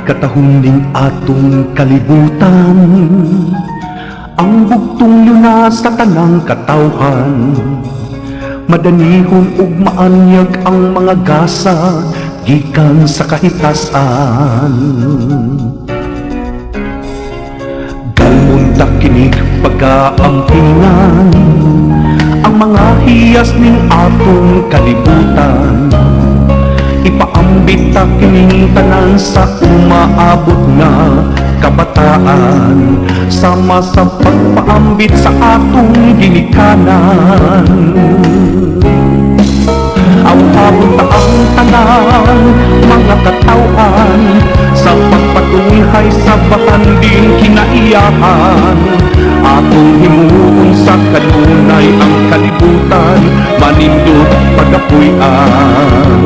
Katahon ning atong kalibutan, ang bugtong lunas sa tanang katawhan. Madanihon ug maanyag ang mga gasa gikan sa kahitasan. Galmunta kinig pagkaampingan ang mga hiyas ning atong kalibutan. Ipaambit ta kining tanan sa umaabot na kabataan, sama sa pagpaambit sa atong ginikanan. Awabot ta ang tanan, mga katawan, sa pagpatunghay sa bahanding kinaiyahan. Atong himuon sa kanunay ang kalibutan, manindot pagapuy-an.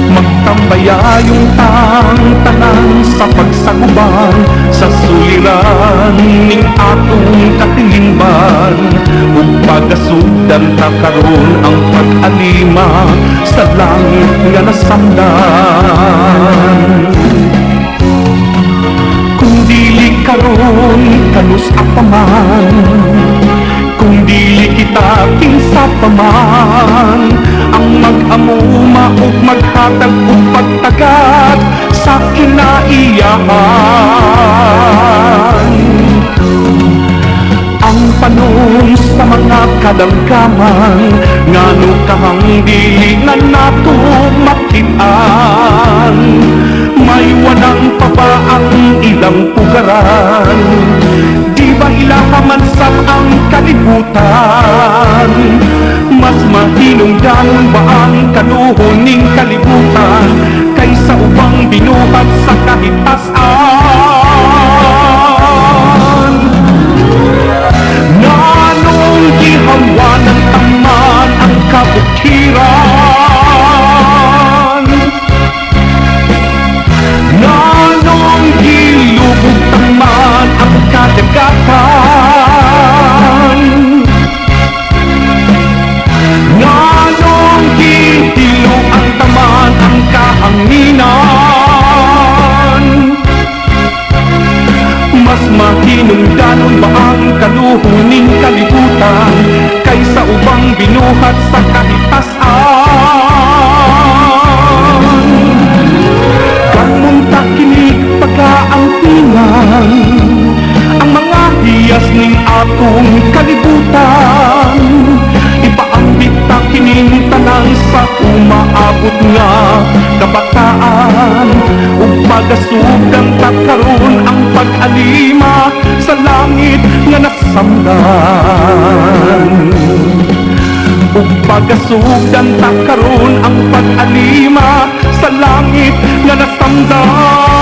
Magtambayayong tang tanan sa pagsaguban, sa suliran ning atong katilingban. Ug pagasugdan ta karon ang pag-alima sa langit nga nasamdan. Kung dili karon kanus apaman, kung dili kita kinsa paman, ang mag-amuma ug maghatag ug pagtagat sa kinaiyahan. Ang panon sa mga kadamkaman, ngano kahang dili na nato makit-an. May wanang pa ba ang ilang pugaran? Di ba ilahamansap ang kalibutan? Mas mahinungdan ba ang kaluhon ning kalibutan kaysa ubang binuhat sa kahitasan? Nanong gihawan ng taman ang kabukiran? Nanong gilubog taman ang kadagatan? Nanong gihilo ang taman ang kahanginan? Mas mahinungdanon ba ang kaluhon ning kalibutan kaysa ubang binuhat sa kahitasan? Ganun ta kinig pagkaangtingan ang mga hiyas ning atong kalibutan. Ipaambit ta kining tanan sa umaabot nga kabataan, ug pagasugdan ta karon ang pag-alima sa langit nga nasamdan. Ug pagasugdan ta karon ang pag-alima sa langit nga nasamdan.